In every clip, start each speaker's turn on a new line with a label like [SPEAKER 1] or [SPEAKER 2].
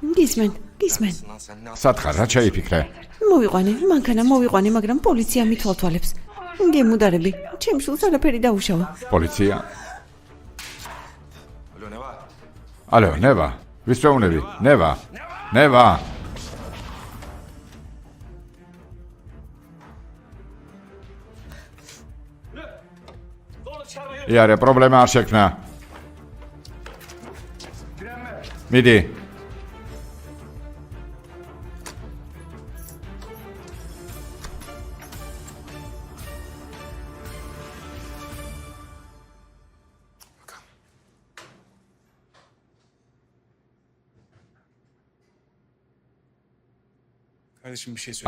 [SPEAKER 1] გისმენ.
[SPEAKER 2] სათხარ, რა ჩაიფიქრე?
[SPEAKER 1] მანქანა მოვიყვანე, მაგრამ პოლიცია მithვალთვალებს. გემუდარები, ჩემ შულს არაფერი დაუშავა.
[SPEAKER 2] პოლიცია? ალო, ნევა. ვის ვეუბნები? ნევა. იარე, პრობლემა არ შექმნა. მიდი.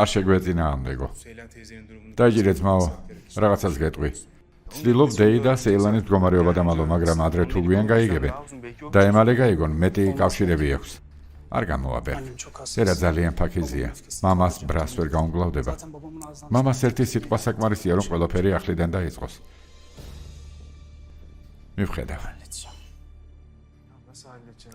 [SPEAKER 2] არ შეგვეწინააღმდეგო. დაიჯერე ძმაო, რაღაცას გეტყვი. ცდილობ დეი და სეილანის მდგომარეობა დამალო, მაგრამ ადრე თუ გვიან გაიგებენ. დაემალე გაიგონ, მეტი კავშირები აქვს. არ გამოვაბერ. დედა ძალიან ფაქიზია. მამას ბრას ვერ გაუმგლავდება. მამას ერთი სიტყვა საკმარისია, რომ ყველაფერი ახლიდან დაიწყოს. მივხედავ.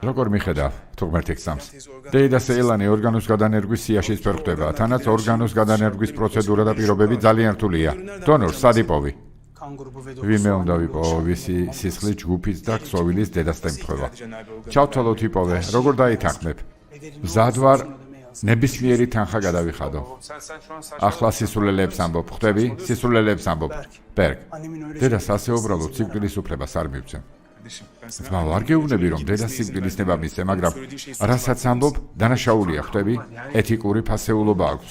[SPEAKER 2] როგორ მიხედავ, თუ ღმერთი გწამს. დეი და სეილანი ორგანოს გადანერგვის სიაშიც ვერ ხვდება, თანაც ორგანოს გადანერგვის პროცედურა და პირობები ძალიან რთულია. დონორ სადიპოვი. ვინმე უნდა ვიპოვო, ვისი სისხლი ჯგუფის და ქსოვილის დედას ემთხვევა. ჩავთვალოთ იპოვე, როგორ დაითანხმებ. მზად ვარ ნებისმიერი თანხა გადავიხადო. ახლა სისულელეებს ამბობ, ხვდები? სისულელეებს ამბობ. ბერგ, დედას ასე უბრალოდ სიკვდილის უფლებას არ მივცემ. ძმაო, არ გეუბნები, რომ დედას სიკვდილის ნება მისცე, მაგრამ რასაც ამბობ, დანაშაულია, ხვდები? ეთიკური ფასეულობა აქვს.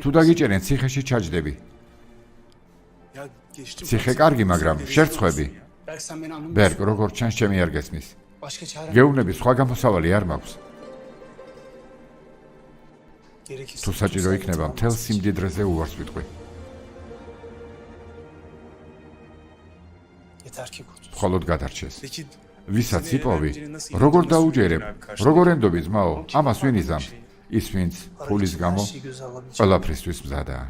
[SPEAKER 2] თუ დაგიჭერენ, ციხეში ჩაჯდები. ციხე კარგი, მაგრამ შერცხვები. ბერგ, როგორ ჩანს, ჩემი არ გესმის. გეუბნები, სხვა გამოსავალი არ მაქვს. თუ საჭირო იქნება, მთელ სიმდიდრეზე უარს ვიტყვი. მხოლოდ გადარჩეს. ვისაც იპოვი, როგორ დაუჯერებ, როგორ ენდობი ძმაო, ამას ვინ იზამ? ის ვინც ფულის გამო ყველაფრისთვის მზადაა.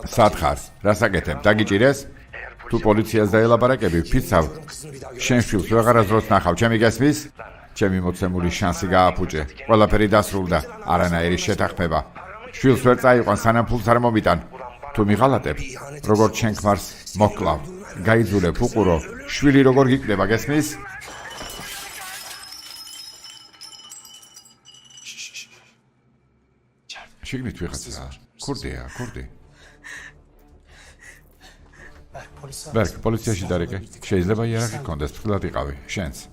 [SPEAKER 2] სათხარ, რასაკეთებ, დაგიჭირეს? თუ პოლიციას დაელაპარაკები, ვფიცავ. შენ შვილს ვეღარასდროს ნახავ, ჩემი გესმის? ჩემი მოცემული შანსი გააფუჭე. ყველაფერი დასრულდა, არანაირი შეთანხმება. შვილს ვერ წაიყვან, სანამ ფულს არ მომიტან. თუ მიღალატებ, როგორ ჩემ ქმარს მოკლავ. გაიძულებ, უყურო, შვილი როგორ გიკდება, გესმის? შიგნით ვიღაცა. ქურდია, ქურდი. ბერგ, პოლიციაში დარეკე. შეიძლება იარაღი გქონდეს, ფრთხილად იყავი, შენც.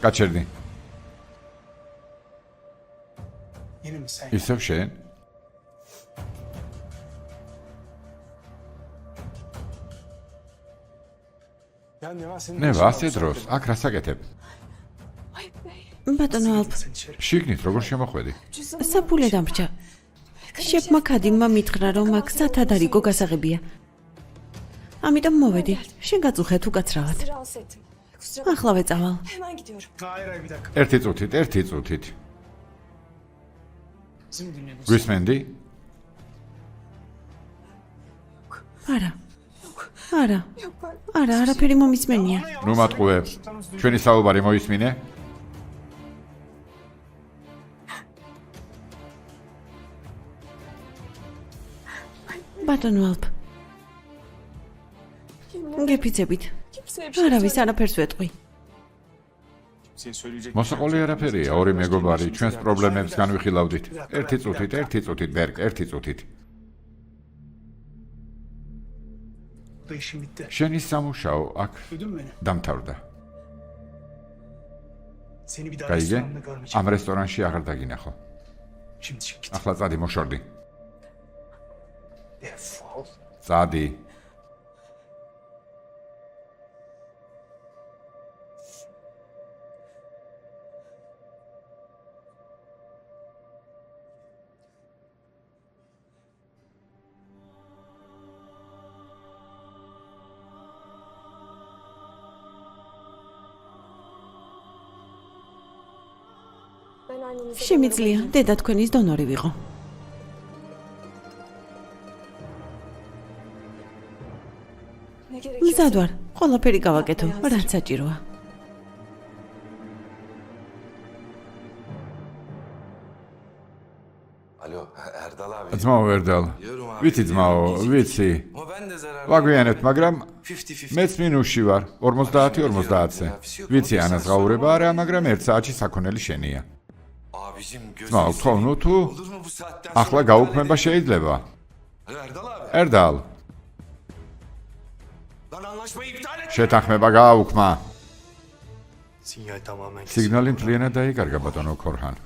[SPEAKER 2] გაჩერდი. ისევ შენ? ნევა, ასე დროს, აქ რასაკეთებ?
[SPEAKER 1] ბატონო ალფ,
[SPEAKER 2] შიგნით როგორ შემოხვედი?
[SPEAKER 1] საფულე დამრჩა. შეფმა ქადინმა მითხრა, რომ აქ სათადარიგო გასაღებია. ამიტომ მოვედი, შენ გაწუხე თუ გაცრავად. ახლა ვეწავალ.
[SPEAKER 2] ერთი წუთით. გვისმენდი?
[SPEAKER 1] არა, არაფერი მომისმენია.
[SPEAKER 2] ნუ მატყუებ, ჩვენი საუბარი მოისმინე?
[SPEAKER 1] ბატონო ალფ, გეფიცებით. არავის არაფერს ვეტყვი.
[SPEAKER 2] მოსაყოლი არაფერია, ორი მეგობარი, ჩვენს პრობლემებს განვიხილავდით. ერთი წუთით, ბერგ, ერთი წუთით. შენი სამუშაო აქ დამთავრდა. გაიგე? ამ რესტორანში აღარ დაგინახო. ახლა წადი, მოშორდი. წადი.
[SPEAKER 1] შემიძლია დედა თქვენის დონორი ვიყო. მზად ვარ, ყველაფერი გავაკეთო, რაც საჭიროა.
[SPEAKER 2] ძმაო ერდალ, ვიცი ძმაო, ვიცი. ვაგვიანებთ, მაგრამ მეც მინუსში ვარ, 50-50-ზე. ვიცი ანაზღაურება არა, მაგრამ 1 საათში საქონელი შენია. ძმაო, თქო, თუ ახლა გაუქმება შეიძლება. ერდალ. შეთანხმება გააუქმა. სიგნალი მთლიანად დაიკარგა ბატონო ქორჰან.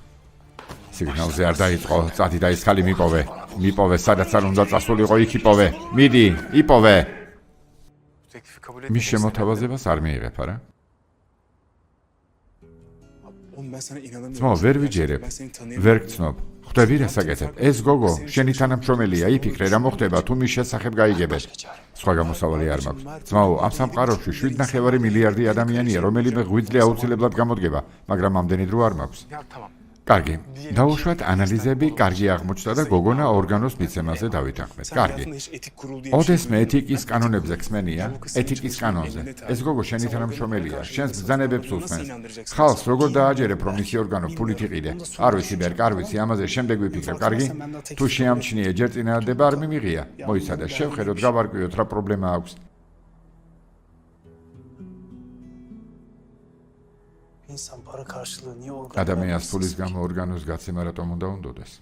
[SPEAKER 2] სიგნალზე არ დაიწყო, წადი და ის ხალი მიპოვე. მიპოვე, სადაც არ უნდა წასულიყო, იქ იპოვე. მიდი, იპოვე. მის შემოთავაზებას არ მიიღებ, არა? ძმაო, ვერ ვიჯერებ, ვერ გცნობ. ხვდები რა საკეთებ? ეს გოგო, შენი თანამშრომელია, იფიქრე რა მოხდება, თუ მის შესახებ გაიგებენ. სხვა გამოსავალი არ მაქვს. ძმაო, ამ სამყაროში 7.5 მილიარდი ადამიანია, რომელიმე ღვიძლი აუცილებლად გამოდგება, მაგრამ ამდენი დრო არ მაქვს. კარგი, დავუშვათ ანალიზები, კარგი აღმოჩნდა და გოგონა ორგანოს მიცემაზე დავითანხმეთ. კარგი. ოდესმე ეთიკის კანონებზე ხსმენია, ეთიკის კანონზე. ეს გოგო შენი თანამშრომელია, შენს ბრძანებებს უსმენს. ხალხს როგორ დააჯერებ, რომ მისი ორგანო ფულით იყიდე? არ ვიცი, ბერკ, არ ვიცი, ამაზე შემდეგ ვიფიქრებ, კარგი? თუ შეამჩნიე, ჯერ წინააღმდება არ მიმიღია. მოიცადე, შევხედოთ, გავარკვიოთ რა პრობლემა აქვს. ადამიანს ფულის გამო ორგანოს გაცემა რატომ უნდა უნდოდეს?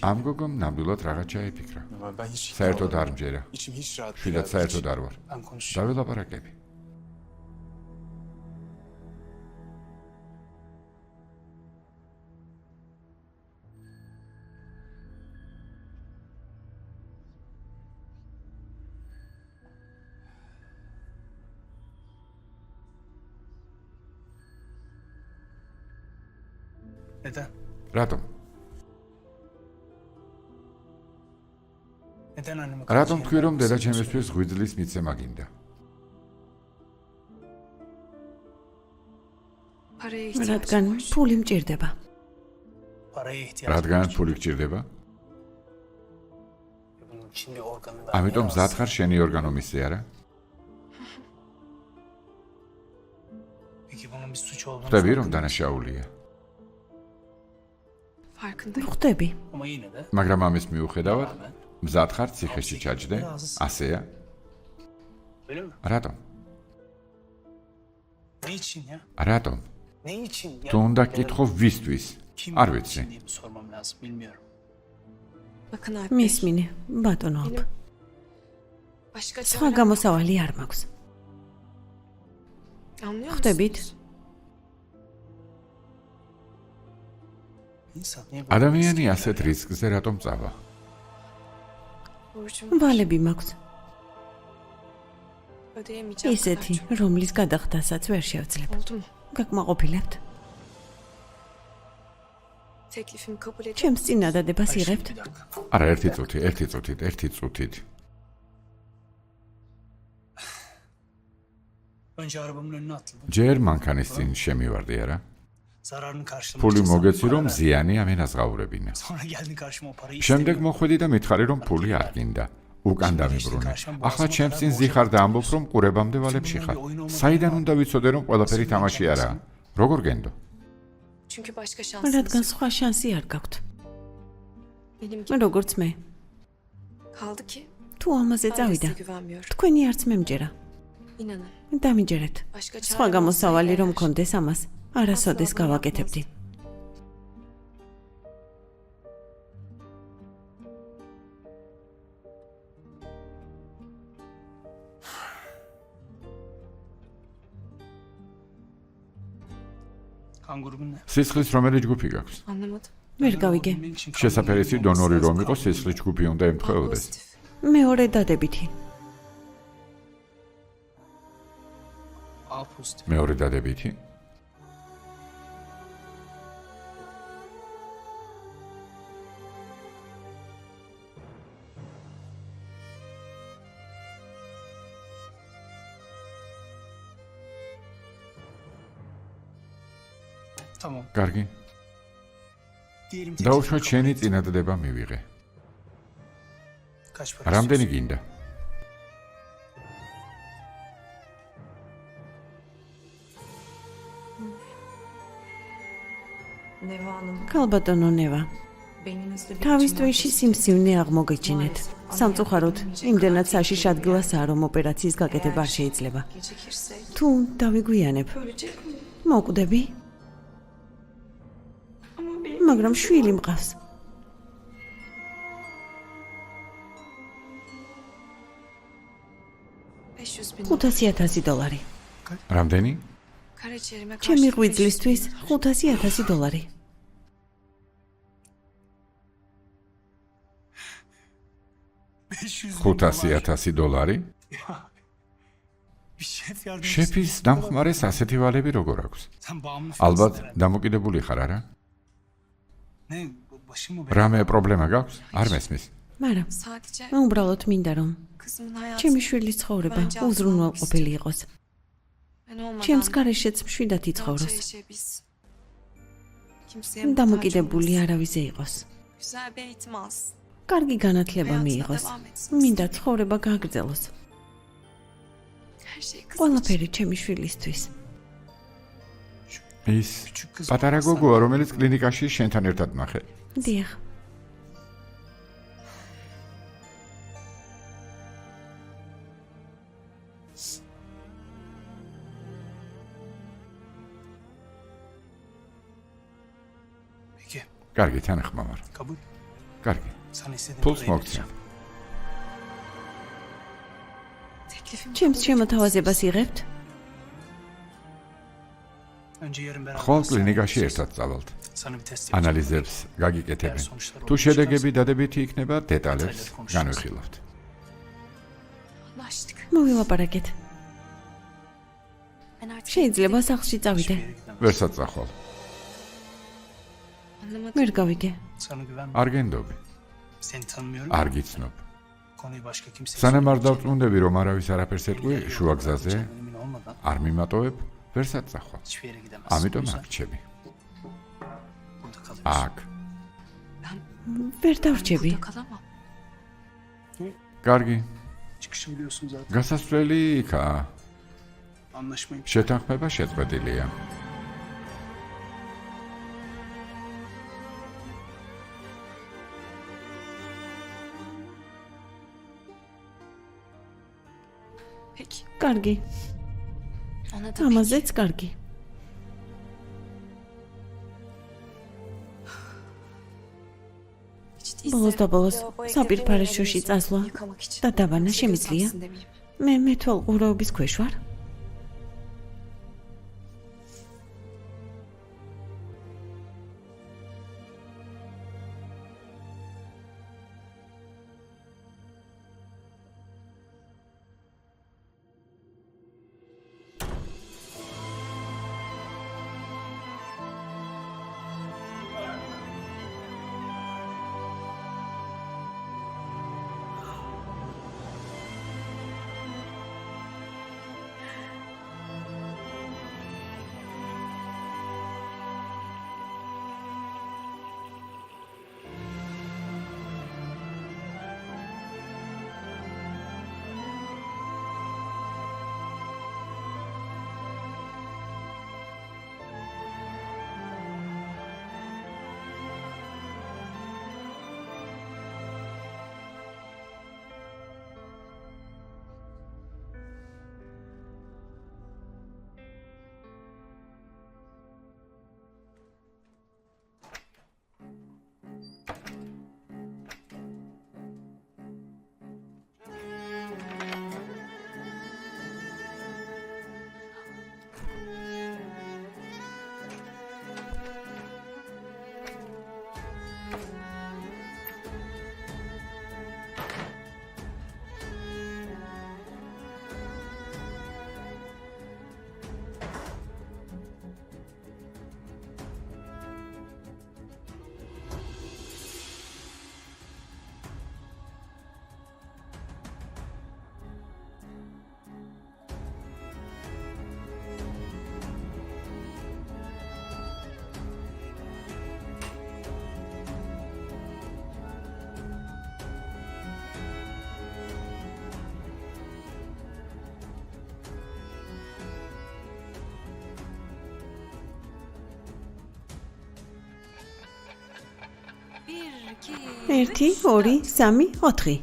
[SPEAKER 2] ამ გოგომ ნამდვილად რაღაც ჩაიფიქრა. საერთოდ არ მჯერა. შვილად საერთოდ არ ვარ. დაველაპარაკები. რატომ? რატომ თქვი რომ დედა ჩემისთვის ღვიძლის მიცემა გინდა?
[SPEAKER 1] რადგან ფული მჭირდება.
[SPEAKER 2] რადგან ფული გჭირდება? ამიტომ მზად ხარ შენი ორგანო მისზე, არა? ხვდები რომ დანაშაულია.
[SPEAKER 1] ხვდები.
[SPEAKER 2] მაგრამ ამის მიუხედავად, მზად ხარ ციხეში ჩაჯდე? ასეა? რატომ? რატომ? თუ უნდა გკითხო ვისთვის? არ ვიცი.
[SPEAKER 1] მისმინე, ბატონო ალფ. სხვა გამოსავალი არ მაქვს. ხვდებით?
[SPEAKER 2] ადამიანი ასეთ რისკზე რატომ წავა?
[SPEAKER 1] ვალები მაქვს. ისეთი, რომლის გადახდასაც ვერ შევძლებ. გაკმაყოფილებთ? ჩემს წინადადებას იღებთ?
[SPEAKER 2] არა, ერთი წუთით. ჯერ მანქანის წინ შემივარდი, არა? ფული მოგეცი, რომ ზიანი ამენაზღაურებინა. შემდეგ მოხვედი და მითხარი, რომ ფული არ გინდა. უკან დამიბრუნე. ახლა ჩემს წინ ზიხარ და ამბობ, რომ ყურებამდე ვალებში ხარ. საიდან უნდა ვიცოდე, რომ ყველაფერი თამაში არაა? როგორ გენდო?
[SPEAKER 1] რადგან სხვა შანსი არ გაქვთ. როგორც მე. თუ ამაზე წავიდა, თქვენი არც მე მჯერა. დამიჯერეთ. სხვა გამოსავალი რომ მქონდეს ამას, არასოდეს გავაკეთებდი.
[SPEAKER 2] სისხლის რომელი ჯგუფი გაქვს?
[SPEAKER 1] ვერ გავიგე.
[SPEAKER 2] შესაფერისი დონორი რომ იყოს, სისხლის ჯგუფი უნდა ემთხვეოდეს.
[SPEAKER 1] მეორე დადებითი.
[SPEAKER 2] მეორე დადებითი? კარგი. დაუშვათ შენი წინადადება მივიღე. რამდენი გინდა?
[SPEAKER 1] ქალბატონო ნევა, თავის თვეში სიმსივნე აღმოგეჩინეთ. სამწუხაროდ, იმდენად საშიშ ადგილასაა, რომ ოპერაციის გაკეთება არ შეიძლება. თუ დავიგვიანებ, მოკვდები? მაგრამ შვილი მყავს. $500,000.
[SPEAKER 2] რამდენი?
[SPEAKER 1] ჩემი ღვიძლისთვის $500,000.
[SPEAKER 2] $500,000? შეფის დამხმარეს ასეთი ვალები როგორ აქვს? ალბათ დამოკიდებული ხარ, არა? რამე პრობლემა გაქვს? არ მესმის.
[SPEAKER 1] მაგრამ მე უბრალოდ მინდა რომ ჩემი შვილის ცხოვრება უზრუნველყოფილი იყოს. ჩემს გარეშეც მშვიდად იცხოვროს. დამოკიდებული არავისზე იყოს. კარგი განათლება მიიღოს. მინდა ცხოვრება გააგრძელოს. ყველაფერი ჩემი შვილისთვის.
[SPEAKER 2] ის პატარა გოგოა, რომელიც კლინიკაში შენთან ერთად ნახე.
[SPEAKER 1] დიახ.
[SPEAKER 2] კარგი, თანახმამარ. კარგი. ფულს მოგცემ.
[SPEAKER 1] ჩემს შემოთავაზებას იღებთ?
[SPEAKER 2] ხოლ კლინიკაში ერთად წავალთ. ანალიზებს გაგიკეთებენ. თუ შედეგები დადებითი იქნება, დეტალებს განვიხილავთ.
[SPEAKER 1] მოვილაპარაკეთ. შეიძლება სახლში წავიდე.
[SPEAKER 2] ვერ საწახვალ.
[SPEAKER 1] ვერ გავიდე.
[SPEAKER 2] არ გენდობი. არ გიცნობ. სანამ არ დავწუნდები, რომ არავის არაფერს ეტყვი, შუა გზაზე არ მიმატოვებ, ვერ საწახვალ. ამიტომ აქ რჩები. აქ.
[SPEAKER 1] ვერ დავრჩები.
[SPEAKER 2] კარგი. გასასვლელი იქაა. შეთანხმება შეწყვეტილია.
[SPEAKER 1] კარგი. ამაზეც კარგი. ბოლოს და ბოლოს საპირფარეშოში წასვლა და დაბანა შემიძლია? მე თვალ ყურაობის ქვეშ ვარ? 1 2 3 4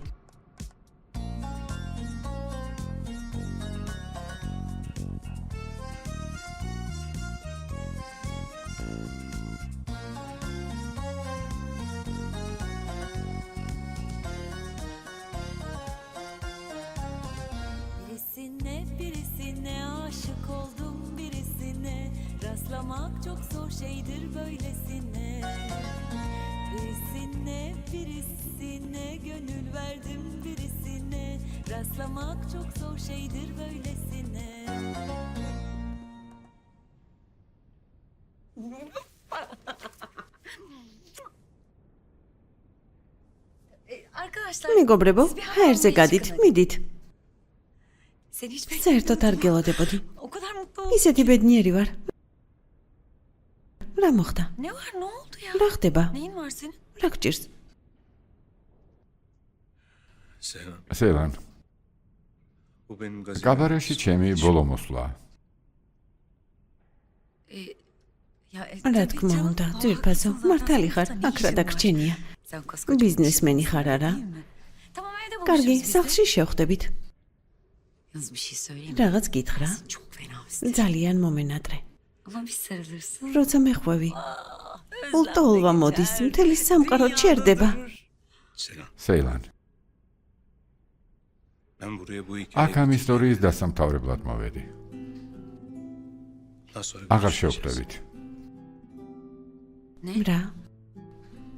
[SPEAKER 3] Birisine aşık oldum birisine. Rastlamak çok zor şeydir böylesine. Birisine gönül verdim birisine. Rastlamak çok zor şeydir böylesine. Arkadaşlar,
[SPEAKER 1] მეგობრებო,
[SPEAKER 3] siz bir hava
[SPEAKER 1] ჰაერზე
[SPEAKER 3] almaya
[SPEAKER 1] გადით,
[SPEAKER 3] çıkın hadi.
[SPEAKER 1] მიდით.
[SPEAKER 3] Seni hiç
[SPEAKER 1] საერთოდ არ გელოდებოდი.
[SPEAKER 3] O kadar mutlu oldum.
[SPEAKER 1] ისეთი ბედნიერი ვარ. რა მოხდა?
[SPEAKER 3] Ne var, ne oldu ya?
[SPEAKER 1] რა ხდება?
[SPEAKER 3] Neyin var senin?
[SPEAKER 1] რა გჭირს?
[SPEAKER 2] სელან,
[SPEAKER 4] Bu benim gazetem.
[SPEAKER 2] კაბარეში ჩემი ბოლო მოსვლა.
[SPEAKER 1] რა თქმა უნდა, ძვირფასო, მართალი ხარ, აქ რა დაგრჩენია. ბიზნესმენი ხარ არა?
[SPEAKER 3] Tamam, evde
[SPEAKER 1] კარგი,
[SPEAKER 3] buluşuruz biz de.
[SPEAKER 1] სახლში შევხვდებით.
[SPEAKER 3] Yalnız bir şey söyleyeyim mi?
[SPEAKER 1] რაღაც გითხრა.
[SPEAKER 3] Çok fena misin?
[SPEAKER 1] ძალიან მომენატრე.
[SPEAKER 3] Ulan bir sarılırsın.
[SPEAKER 1] როცა მეხვევი, ულტოლვა მოდის, მთელი სამყარო ჩერდება.
[SPEAKER 4] Selam.
[SPEAKER 2] სეილან,
[SPEAKER 4] Ben buraya bu
[SPEAKER 2] აქ
[SPEAKER 4] hikayeyi
[SPEAKER 2] ამ ისტორიის დასამთავრებლად მოვედი.
[SPEAKER 4] daha sonra
[SPEAKER 2] აღარ
[SPEAKER 4] görüşeceğiz.
[SPEAKER 2] შევხვდებით.
[SPEAKER 1] რა?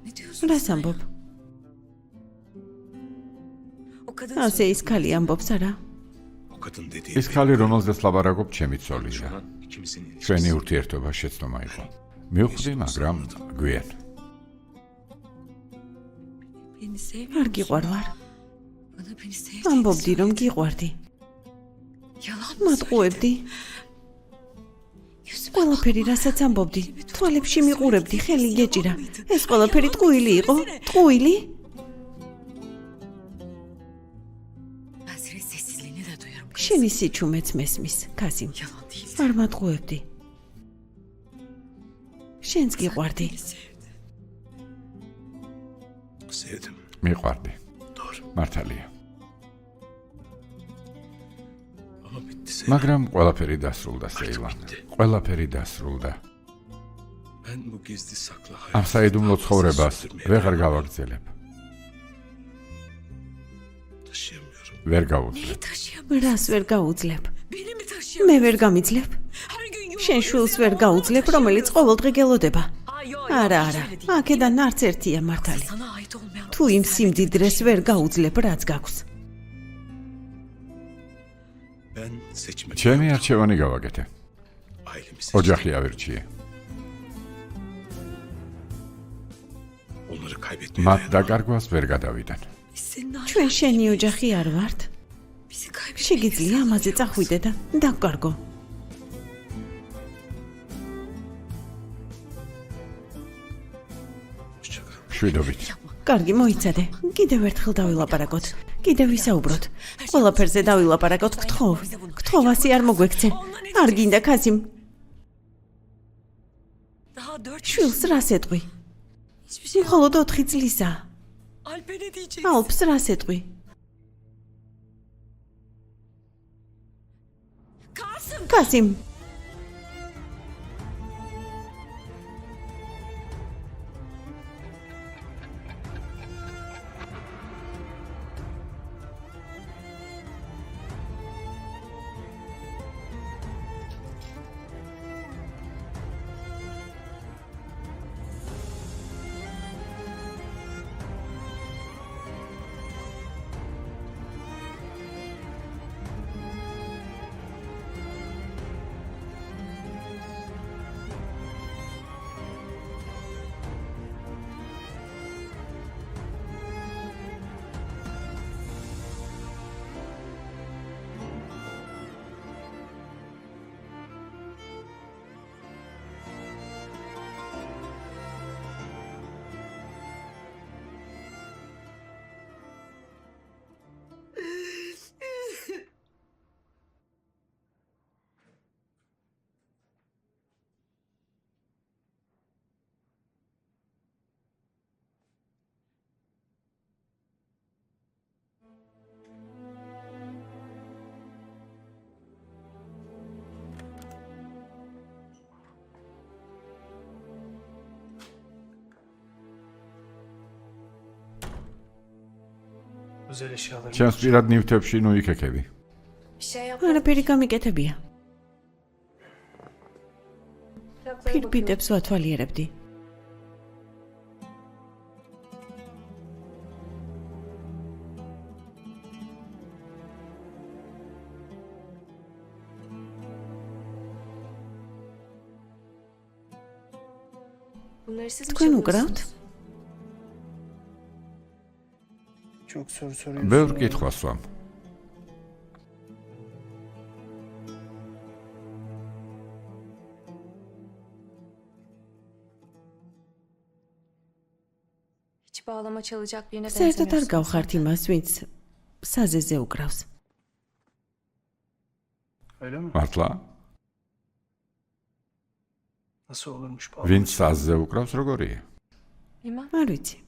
[SPEAKER 3] Ne diyorsun
[SPEAKER 1] რას
[SPEAKER 3] sen ya?
[SPEAKER 1] ამბობ?
[SPEAKER 3] O kadın
[SPEAKER 1] ასე ის ქალი ამბობს არა?
[SPEAKER 4] O kadın dediği
[SPEAKER 2] ის ქალი, რომელზეც ლაბარაკობ, ჩემი ცოლია.
[SPEAKER 4] şu an ikimizin ilişkisi.
[SPEAKER 2] ჩვენი ურთიერთობა შეცდომა იყო. მივხვდი, მაგრამ გვიან.
[SPEAKER 3] beni sevmiyor
[SPEAKER 1] არ
[SPEAKER 3] musun?
[SPEAKER 1] გიყვარვარ.
[SPEAKER 3] Bana beni sevdiğini
[SPEAKER 1] ამბობდი რომ
[SPEAKER 3] söyle.
[SPEAKER 1] გიყვარდი.
[SPEAKER 3] Yalan mı
[SPEAKER 1] მატყუებდი.
[SPEAKER 3] Yüzüme
[SPEAKER 1] ყველაფერი რასაც ამბობდი, თვალებში მიყურებდი, ხელი გეჭირა. ეს ყველაფერი ტყუილი იყო? ტყუილი?
[SPEAKER 3] ben senin sessizliğini de duyarım. kız.
[SPEAKER 1] შენი სიჩუმეც მესმის, კასიმ.
[SPEAKER 3] Yalan değil.
[SPEAKER 1] არ მატყუებდი. შენს გიყვარდი.
[SPEAKER 3] Beni sevdi.
[SPEAKER 4] Sevdim.
[SPEAKER 2] მიყვარდი.
[SPEAKER 4] Doğru.
[SPEAKER 2] მართალია.
[SPEAKER 4] Ama bitti sevdim.
[SPEAKER 2] მაგრამ ყველაფერი დასრულდა, სეილან. ყველაფერი დასრულდა.
[SPEAKER 4] Ben bu gizli saklı
[SPEAKER 2] ამ
[SPEAKER 4] hayatı
[SPEAKER 2] საიდუმლო
[SPEAKER 4] daha
[SPEAKER 2] ცხოვრებას
[SPEAKER 4] sürdürmeye
[SPEAKER 2] ვეღარ გავაგრძელებ.
[SPEAKER 4] taşıyamıyorum.
[SPEAKER 2] ვერ გავუძლებ.
[SPEAKER 3] Neyi taşıyamıyorum?
[SPEAKER 1] რას ვერ გაუძლებ?
[SPEAKER 3] Beni mi
[SPEAKER 1] მე
[SPEAKER 3] taşıyamıyorum?
[SPEAKER 1] ვერ გამიძლებ?
[SPEAKER 3] Her gün yuva
[SPEAKER 1] შენ შულს ვერ გაუძლებ, რომელიც ყოველდღე გელოდება. არა, არა. აქედან არც ერთია მართალი.
[SPEAKER 3] Sana ait olmayan
[SPEAKER 1] თუ იმ სიმდიდრეს ვერ გაუძლებ, რაც გაქვს.
[SPEAKER 4] Ben seçmek
[SPEAKER 2] ჩემი არჩევანი გავაკეთე.
[SPEAKER 4] ailemi seçtim.
[SPEAKER 2] ოჯახი ავირჩიე.
[SPEAKER 4] Onları kaybetmeye
[SPEAKER 2] მათ
[SPEAKER 4] dayanamam.
[SPEAKER 2] დაკარგვას ვერ გადავიდან.
[SPEAKER 3] Biz seninle hala
[SPEAKER 1] ჩვენ შენი ოჯახი არ ვართ.
[SPEAKER 3] bizi kaybetmeye
[SPEAKER 1] შეგიძლია ამაზე წახვიდე და დაგკარგო.
[SPEAKER 4] Hoşça kal.
[SPEAKER 2] შვიდობით.
[SPEAKER 1] კარგი, მოიცადე. კიდევ ერთხელ დავილაპარაკოთ. კიდევ ვისაუბროთ. ყველაფერზე დავილაპარაკოთ, გთხოვ. გთხოვასი არ მოგვექცე. არ გინდა კასიმ.
[SPEAKER 3] Daha 4
[SPEAKER 1] შვილს რას ეტყვი?
[SPEAKER 3] hiçbir şey
[SPEAKER 1] მხოლოდ 4 წლისაა.
[SPEAKER 3] Alp'e ne diyeceksin?
[SPEAKER 1] ალფს რას ეტყვი?
[SPEAKER 3] Kasım.
[SPEAKER 1] კასიმ,
[SPEAKER 2] ჩემს პირად ნივთებში ნუ იქექები.
[SPEAKER 1] არაფერი გამიკეთებია. ფირფიტებს ვათვალიერებდი. თქვენ უკრავთ?
[SPEAKER 2] ბევრ კითხვას ვამ.
[SPEAKER 1] საერთოდ არ გავხართ იმას, ვინც საზეზე უკრავს.
[SPEAKER 2] მართლა? ვინც საზზე უკრავს როგორია?
[SPEAKER 1] არ ვიცი.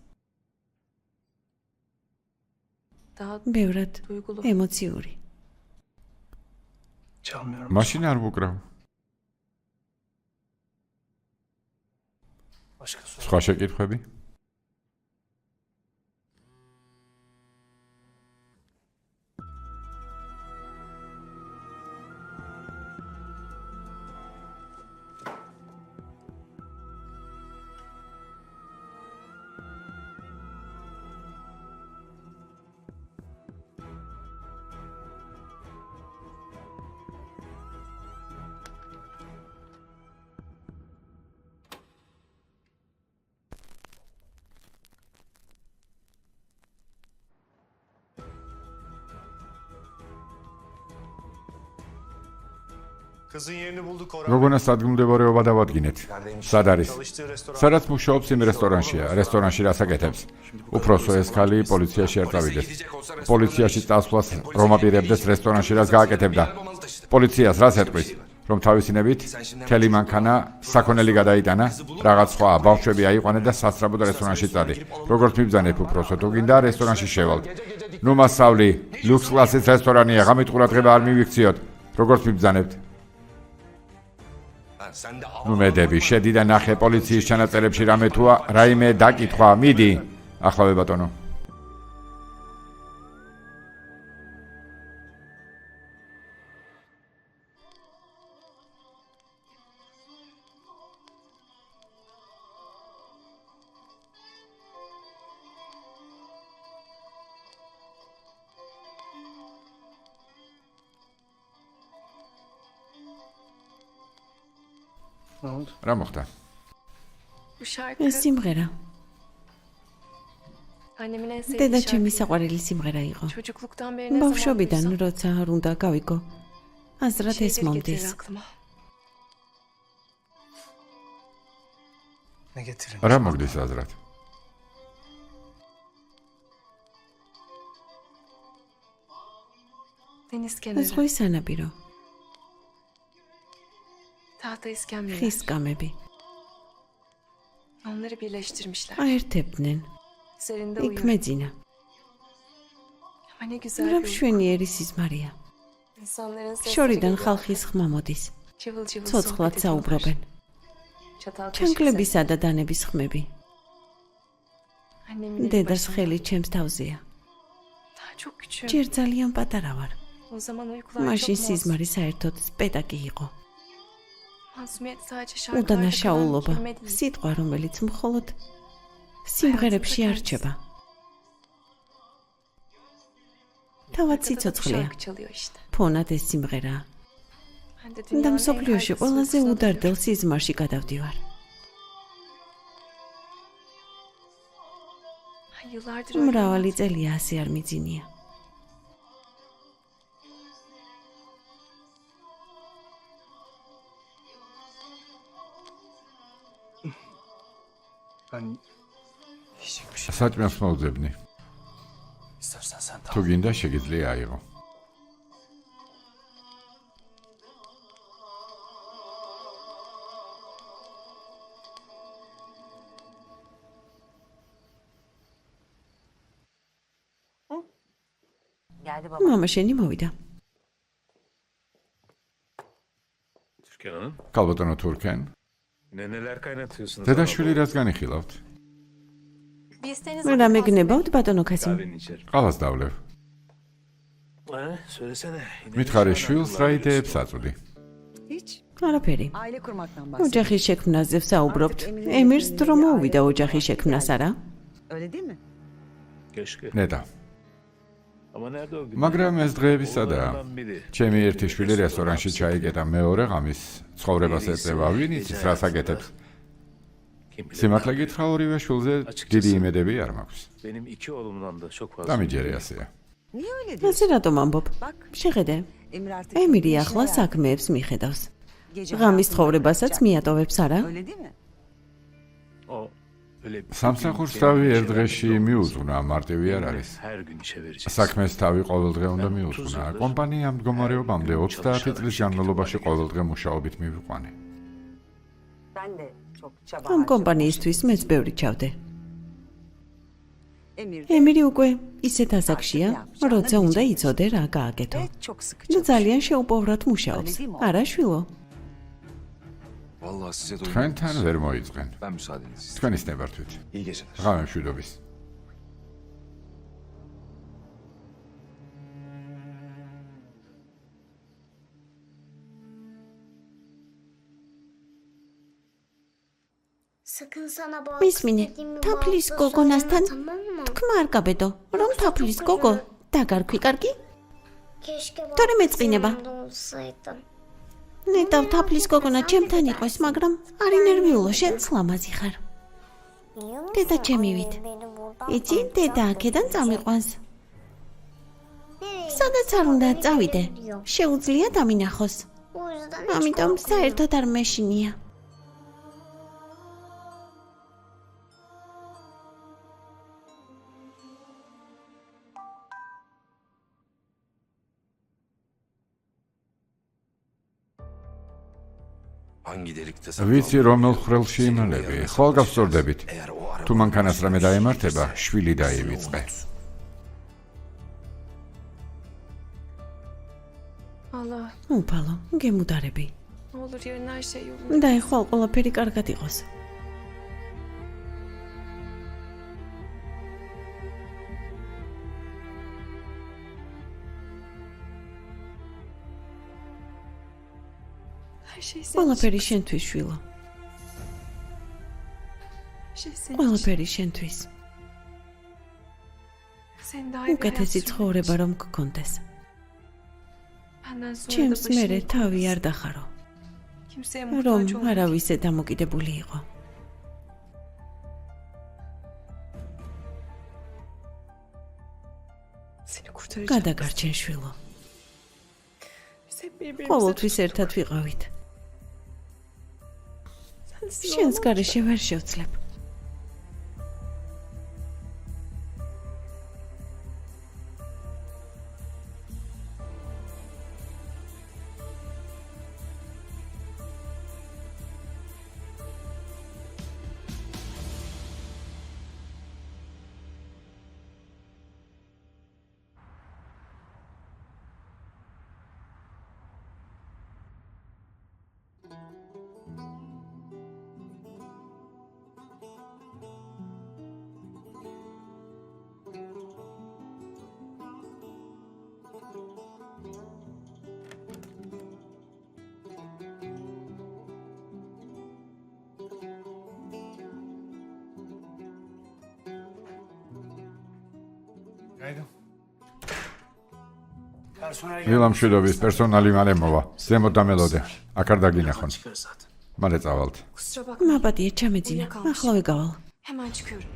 [SPEAKER 1] ბევრად ემოციური.
[SPEAKER 2] მაშინ არ ვუკრავ. სხვა შეკითხვები? გოგონას ადგილმდებარეობა დავადგინეთ. სად არის? სადაც მუშაობს იმ რესტორანშია. რესტორანში რასაკეთებს? უფროსო ეს ქალი პოლიციაში არ წავიდეს. პოლიციაში წასვლას რომ აპირებდეს რესტორანში რას გააკეთებდა? პოლიციას რას ეტყვის? რომ თავისინებით მთელი მანქანა საქონელი გადაიტანა? რაღაც სხვა ბავშვები აიყვანა და სასწრაფოდ რესტორანში წადი. როგორც მიბრძანებ უფროსო, თუ გინდა რესტორანში შევალ. ნუ მასწავლი, ლუქს კლასის რესტორანია, ღამით ყურადღება არ მივიქციოთ. როგორც მიბრძანებთ? ნუ მედები, შედი და ნახე პოლიციის ჩანაწერებში რამე თუა, რაიმე დაკითხვა, მიდი. ახლავე ბატონო. რა მოხდა?
[SPEAKER 1] ეს სიმღერა. დედა ჩემი საყვარელი სიმღერა იყო. ბავშვობიდან როცა არ უნდა გავიგო. აზრად ეს მომდის.
[SPEAKER 2] რა მოგდის აზრად?
[SPEAKER 1] ზღვის სანაპირო. ხის კამები. აერთებდნენ. იქ მეძინა. რა მშვენიერი სიზმარია. შორიდან ხალხის ხმა მოდის. ცოცხლად საუბრობენ. ჩანკლებისა და დანების ხმები. დედას ხელი ჩემს თავზეა. ჯერ ძალიან პატარა ვარ. მაშინ სიზმარი საერთოდ სპეტაკი იყო. უდანაშაულობა, სიტყვა, რომელიც მხოლოდ სიმღერებში არ რჩება. თავად სიცოცხლეა. ფონად ეს სიმღერაა. და მსოფლიოში ყველაზე უდარდელ სიზმარში გადავდივარ. მრავალი წელია ასე არ მიძინია.
[SPEAKER 2] საჭმელს მოვძებნი. თუ გინდა შეგიძლია აიღო.
[SPEAKER 1] მამა შენი მოვიდა.
[SPEAKER 2] კალბატონო თურქენ. დედაშვილი რას განიხილავთ?
[SPEAKER 5] Bir isteğiniz
[SPEAKER 1] რამე გნებავთ ბატონო ქასიმ?
[SPEAKER 2] ყავას დავლევ.
[SPEAKER 6] Söylesene.
[SPEAKER 2] მითხარი შვილს რა იდეებს აწვდი?
[SPEAKER 7] Hiç.
[SPEAKER 1] არაფერი.
[SPEAKER 7] Aile kurmaktan bahsediyor.
[SPEAKER 1] ოჯახის შექმნაზე ვსაუბრობთ. ემირს დრო მოუვიდა ოჯახის შექმნას, არა?
[SPEAKER 7] Öyle değil mi?
[SPEAKER 6] Keşke.
[SPEAKER 2] ნედა.
[SPEAKER 6] Ama nerede o gün?
[SPEAKER 2] მაგრამ ეს დღეები სადაა?
[SPEAKER 6] Oğlandan biri.
[SPEAKER 2] ჩემი ერთი შვილი რესტორანში ჩაიკეტა, მეორე ღამის ცხოვრებას ეწევა. ვინ იცის რას აკეთებს?
[SPEAKER 6] Kim bilir.
[SPEAKER 2] სიმართლე გითხრა, ორივე შვილზე დიდი იმედები არ მაქვს.
[SPEAKER 6] Benim iki oğlumdan da çok fazla.
[SPEAKER 2] დამიჯერე ასეა.
[SPEAKER 7] Niye öyle
[SPEAKER 1] ასე
[SPEAKER 7] diyorsun?
[SPEAKER 1] რატომ ამბობ?
[SPEAKER 7] Bak
[SPEAKER 1] შეხედე.
[SPEAKER 7] Emir artık
[SPEAKER 1] ემირი
[SPEAKER 7] işine
[SPEAKER 1] ახლა
[SPEAKER 7] yarar.
[SPEAKER 1] საქმეებს მიხედავს.
[SPEAKER 7] Gece
[SPEAKER 1] ღამის
[SPEAKER 7] hayatını
[SPEAKER 1] ცხოვრებასაც
[SPEAKER 7] bırakacak.
[SPEAKER 1] მიატოვებს, არა?
[SPEAKER 7] Öyle değil mi?
[SPEAKER 6] O öyle bir
[SPEAKER 2] სამსახურს
[SPEAKER 6] gün
[SPEAKER 2] თავი
[SPEAKER 6] benim
[SPEAKER 2] ერთ დღეში
[SPEAKER 6] işe
[SPEAKER 2] მიუძღვნა, მარტივი არ
[SPEAKER 6] verdiğim
[SPEAKER 2] არის.
[SPEAKER 6] Her gün işe vereceğiz.
[SPEAKER 2] საქმეს თავი ყოველდღე უნდა მიუძღვნა. კომპანია ამ მდგომარეობამდე 30 წლის განმავლობაში ყოველდღე მუშაობით მივიყვანე.
[SPEAKER 7] Ben de çok çaba
[SPEAKER 1] ამ კომპანიისთვის მეც ბევრი ჩავდე.
[SPEAKER 7] Emir
[SPEAKER 1] ემირი უკვე ისეთ ასაკშია, როცა უნდა იცოდე რა გააკეთო.
[SPEAKER 7] de çok sıkı
[SPEAKER 1] და ძალიან შეუპოვრად მუშაობს. არა შვილო?
[SPEAKER 8] Vallahi size doyum.
[SPEAKER 2] თქვენთან ვერ მოიწყენ.
[SPEAKER 8] Ben müsaadenizi istedim.
[SPEAKER 2] თქვენის ნებართვით.
[SPEAKER 8] İyi geceler.
[SPEAKER 2] ღამე მშვიდობის.
[SPEAKER 9] Sakın sana bu
[SPEAKER 1] მისმინე, თაფლის გოგონასთან თქმა არ გაბედო, რომ თაფლის გოგო დაგარქვი კარგი?
[SPEAKER 9] Keşke
[SPEAKER 1] თორე მეწყინება.
[SPEAKER 9] olsaydım.
[SPEAKER 1] ნეტავ თაფლის გოგონა ჩემთან იყოს, მაგრამ არი ნერვიულო, შენ ლამაზი ხარ. დედა ჩემივით. იცი, დედა აქედან წამიყვანს. სადაც არ უნდა წავიდე, შეუძლია დამინახოს.
[SPEAKER 9] O yüzden
[SPEAKER 1] ამიტომ საერთოდ არ მეშინია.
[SPEAKER 8] Hangi delikte
[SPEAKER 2] ვიცი რომელ ხრელში იმალები. ხვალ გავსწორდებით.
[SPEAKER 8] Eğer o araba
[SPEAKER 2] თუ მანქანას რამე დაემართება, შვილი დაივიწყე.
[SPEAKER 5] Allah
[SPEAKER 1] უფალო, გემუდარები.
[SPEAKER 5] ne olur yarın her şey yolunda.
[SPEAKER 1] და ეხვალ ყველაფერი კარგად იყოს.
[SPEAKER 5] Her şey senin için.
[SPEAKER 1] ყველაფერი შენთვის შვილო.
[SPEAKER 5] Her şey senin için.
[SPEAKER 1] ყველაფერი შენთვის.
[SPEAKER 5] Seni daha iyi bir hayat
[SPEAKER 1] უკეთესი
[SPEAKER 5] sürmek
[SPEAKER 1] ცხოვრება
[SPEAKER 5] için.
[SPEAKER 1] რომ გქონდეს.
[SPEAKER 5] Benden sonra da
[SPEAKER 1] ჩემს
[SPEAKER 5] başını
[SPEAKER 1] მერე
[SPEAKER 5] yıkmak
[SPEAKER 1] თავი
[SPEAKER 5] için.
[SPEAKER 1] არ დახარო,
[SPEAKER 5] Kimseye
[SPEAKER 1] რომ
[SPEAKER 5] muhtaç olmak.
[SPEAKER 1] არავისე დამოკიდებული იყო.
[SPEAKER 5] Seni kurtaracağım.
[SPEAKER 1] გადაგარჩენ შვილო.
[SPEAKER 5] Biz hep birbirimize
[SPEAKER 1] ყოველთვის ერთად ვიყავით.
[SPEAKER 5] Sensiz
[SPEAKER 1] შენს
[SPEAKER 5] olmam.
[SPEAKER 1] გარეშე ვერ შევძლებ.
[SPEAKER 2] ვილამ მშვიდობის პერსონალი მალე მოვა. ზემოთ დამელოდე. აქ არ დაგინახონ.
[SPEAKER 6] Çıkar zaten.
[SPEAKER 2] მალე წავალთ.
[SPEAKER 5] Kusura bakma.
[SPEAKER 1] მაპატია ჩამეძინა. ახლავე გავალ.
[SPEAKER 5] Hemen çıkıyorum.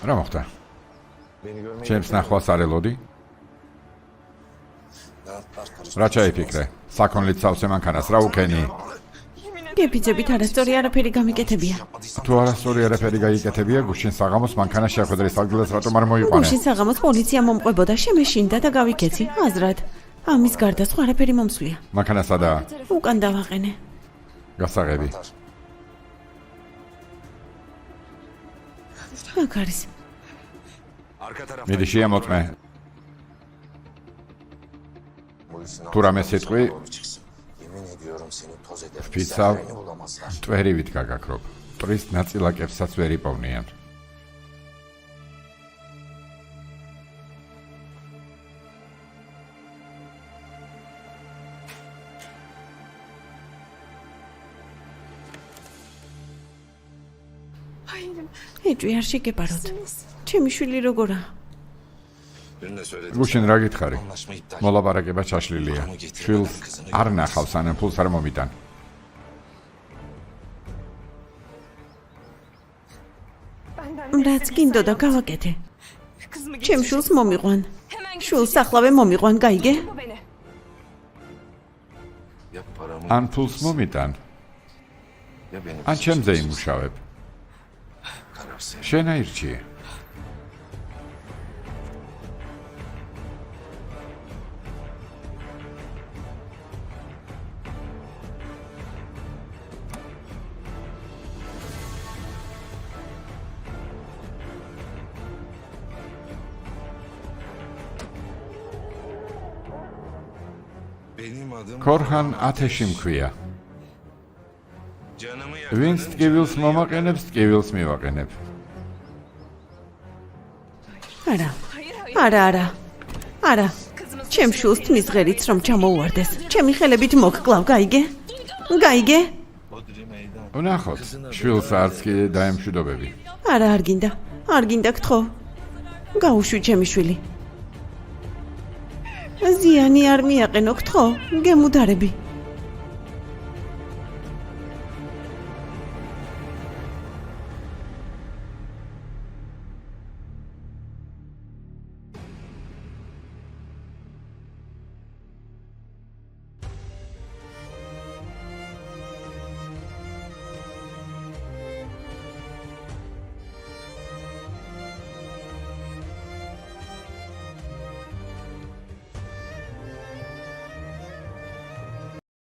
[SPEAKER 2] რა მოხდა? ჩემს ნახვას არ ელოდი? რა ჩაიფიქრე? საქონლით სავსე მანქანას რა უქენი?
[SPEAKER 1] გეფიცებით არასწორი არაფერი გამიკეთებია.
[SPEAKER 2] თუ არასწორი არაფერი გაიკეთებია, გუშინ საღამოს მანქანა შეხვედრის ადგილას რატომ არ მოიყვანე?
[SPEAKER 1] გუშინ საღამოს პოლიცია მომყვებოდა, შემეშინდა და გავიქეცი. აზრად. ამის გარდა სხვა არაფერი მომსვლია.
[SPEAKER 2] მანქანა სადაა?
[SPEAKER 1] უკან დავაყენე.
[SPEAKER 2] გასაღები.
[SPEAKER 1] აქ არის.
[SPEAKER 2] მიდი შეამოწმე. თუ რამე სიტყვი ვფიცავ მტვერივით გაგაქრობ. მტვრის ნაწილაკებსაც ვერ იპოვნიან.
[SPEAKER 1] ეჭვი არ შეგეპაროთ. ჩემი შვილი როგორა?
[SPEAKER 2] გუშინ რა გითხარი? მოლაპარაკება ჩაშლილია. შვილს არ ნახავს, ან ფულს არ მომიტან.
[SPEAKER 1] რაც გინდოდა გავაკეთე. ჩემ შვილს მომიყვან. შვილს ახლავე მომიყვან, გაიგე?
[SPEAKER 2] ან ფულს მომიტან, ან ჩემზე იმუშავებ. შენ აირჩიე. ქორჰან ათეში მქვია. ვინც ტკივილს მომაყენებს, ტკივილს მივაყენებ.
[SPEAKER 1] არა. ჩემ შულს თმის ღერიც რომ ჩამოუვარდეს. ჩემი ხელებით მოგკლავ, გაიგე? გაიგე?
[SPEAKER 2] ვნახოთ, შვილს არც კი დაემშვიდობები.
[SPEAKER 1] არა, არ გინდა გთხოვ. გაუშვი ჩემი შვილი. ზიანი არ მიაყენო, გთხოვ, გემუდარები.